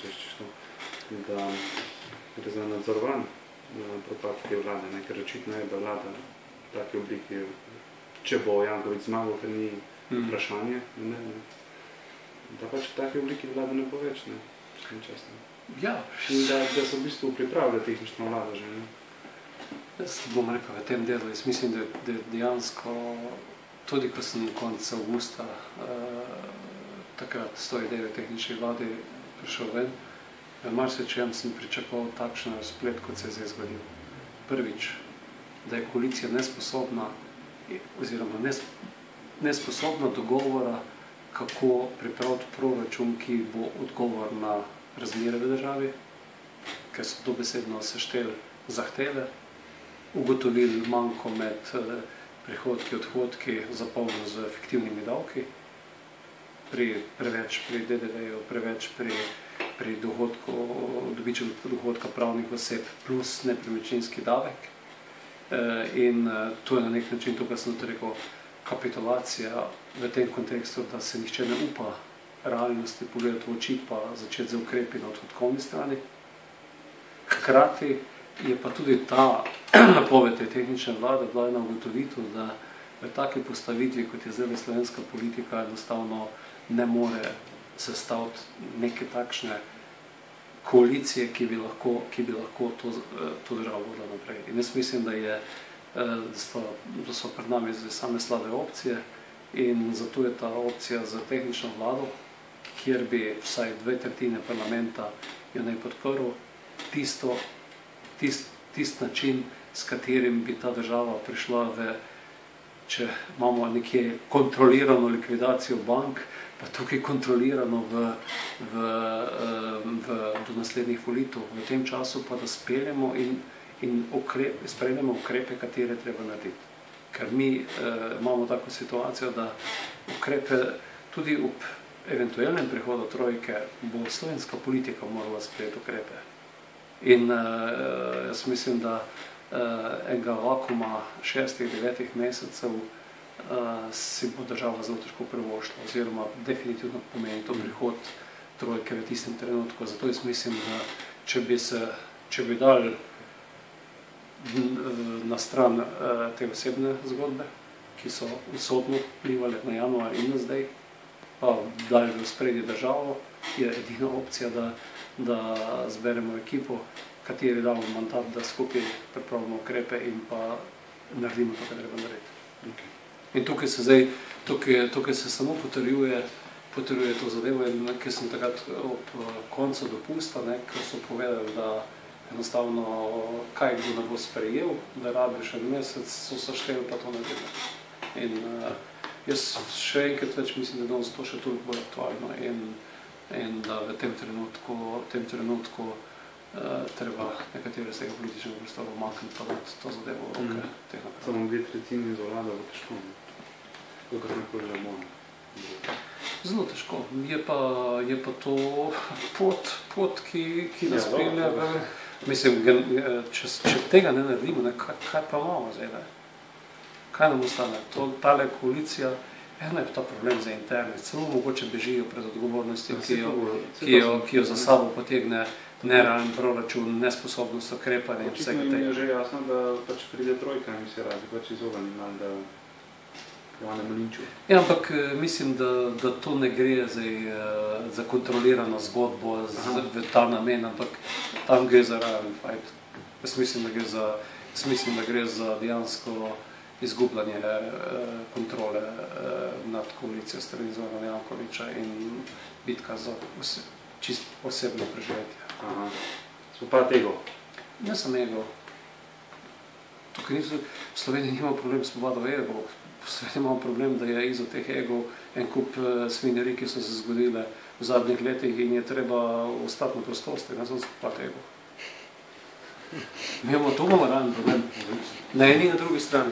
rečeš to, da gre za nadzorovan propad te vlade, ker očitno je, da vlada v taki obliki, če bo Janković zmagal, ker ni vprašanje, da pač v taki obliki vlada ne bo več, Ja. In da so v bistvu pripravili tehnično vlado že, Jaz bom rekel v tem delu, jaz mislim, da dejansko, tudi ko sem konec avgusta takrat s to idejo tehnične vlade prišel ven, v marsičem sem pričakoval takšen razplet, kot se je zdaj zgodil. Prvič, da je koalicija nesposobna, oziroma nesposobna dogovora, kako pripraviti proračun, ki bo odgovor na razmere v državi, ker so dobesedno sešteli zahteve, ugotovili manko med prihodki, odhodki, zapolnili z fiktivnimi davki, preveč pri DDV-ju, preveč pri dobičku dohodka pravnih oseb plus nepremičninski davek. In to je na nek način, to, kar sem tudi rekel, kapitulacija v tem kontekstu, da se nihče ne upa realnosti pogledati v oči pa začeti z ukrepi na odhodkovni strani. Hkrati je pa tudi ta napoved te tehnične vlade bila ena ugotovitev, da v taki postavitvi, kot je zdaj slovenska politika, enostavno ne more sestaviti neke takšne koalicije, ki bi lahko to državo vodila naprej. In jaz mislim, da so pred nami same slabe opcije in zato je ta opcija za tehnično vlado, kjer bi vsaj 2/3 parlamenta jo naj podprl, tist način, s katerim bi ta država prišla če imamo nekje kontrolirano likvidacijo bank, pa tukaj kontrolirano do naslednjih volitev. V tem času pa da speljemo in sprejmemo ukrepe, katere treba narediti. Ker mi imamo tako situacijo, da ukrepe tudi ob eventualnem prihodu trojke bo slovenska politika morala sprejeti ukrepe. In jaz mislim, da enega vakuma 6-9 mesecev si bo država zelo težko privoščila, oziroma definitivno pomeni to prihod trojke v tistem trenutku. Zato jaz mislim, da če bi dali na stran te osebne zgodbe, ki so usodno vplivali na januar in na zdaj, pa dali v ospredje državo, je edina opcija, da zberemo ekipo, kateri damo mandat, da skupaj pripravimo ukrepe in pa naredimo to, kar treba narediti. In tukaj se samo potrjuje to zadevo, ker sem takrat ob koncu dopusta, ker so povedali, da enostavno kaj kdo ne bo sprejel, da rabi še en mesec, so sešteli pa to naredili. In jaz še enkrat več mislim, da danes to še toliko bolj aktualno in da v tem trenutku treba nekatere z tega političnega prostora umakniti pa dati to zadevo v roke teh naprav. Samo 2/3 zavlada bo težko, kakor nekoli že bomo. Zelo težko. Je pa to pot, ki nas pelje v... Mislim, če tega ne naredimo, kaj pa imamo zdaj? Kaj nam ostane? Tale koalicija, eno je ta problem za interni, celo mogoče bežijo pred odgovornosti, ki jo za sabo potegne nerealen proračun, nesposobnost ukrepanja in vsega tega. Očitno jim je že jasno, da pač pride trojka in se radi pač izognili malo, da Joanem Linču. Ja, ampak mislim, da to ne gre za kontrolirano zgodbo v ta namen, ampak tam gre za realen fight. Jaz mislim, da gre za dejansko izgubljanje kontrole nad koalicijo strani Zorana Jankovića in bitka za čisto osebno preživetje. Spopad ego? Ne samo ego. Tukaj v Sloveniji nimamo problem s spopadom ego. V Sloveniji imamo problem, da je iza teh egov en kup svinjarij, ki so se zgodile v zadnjih letih in je treba ostati na prostosti, ne samo spopad ego. Mi imamo to realen problem. Na eni in na drugi strani.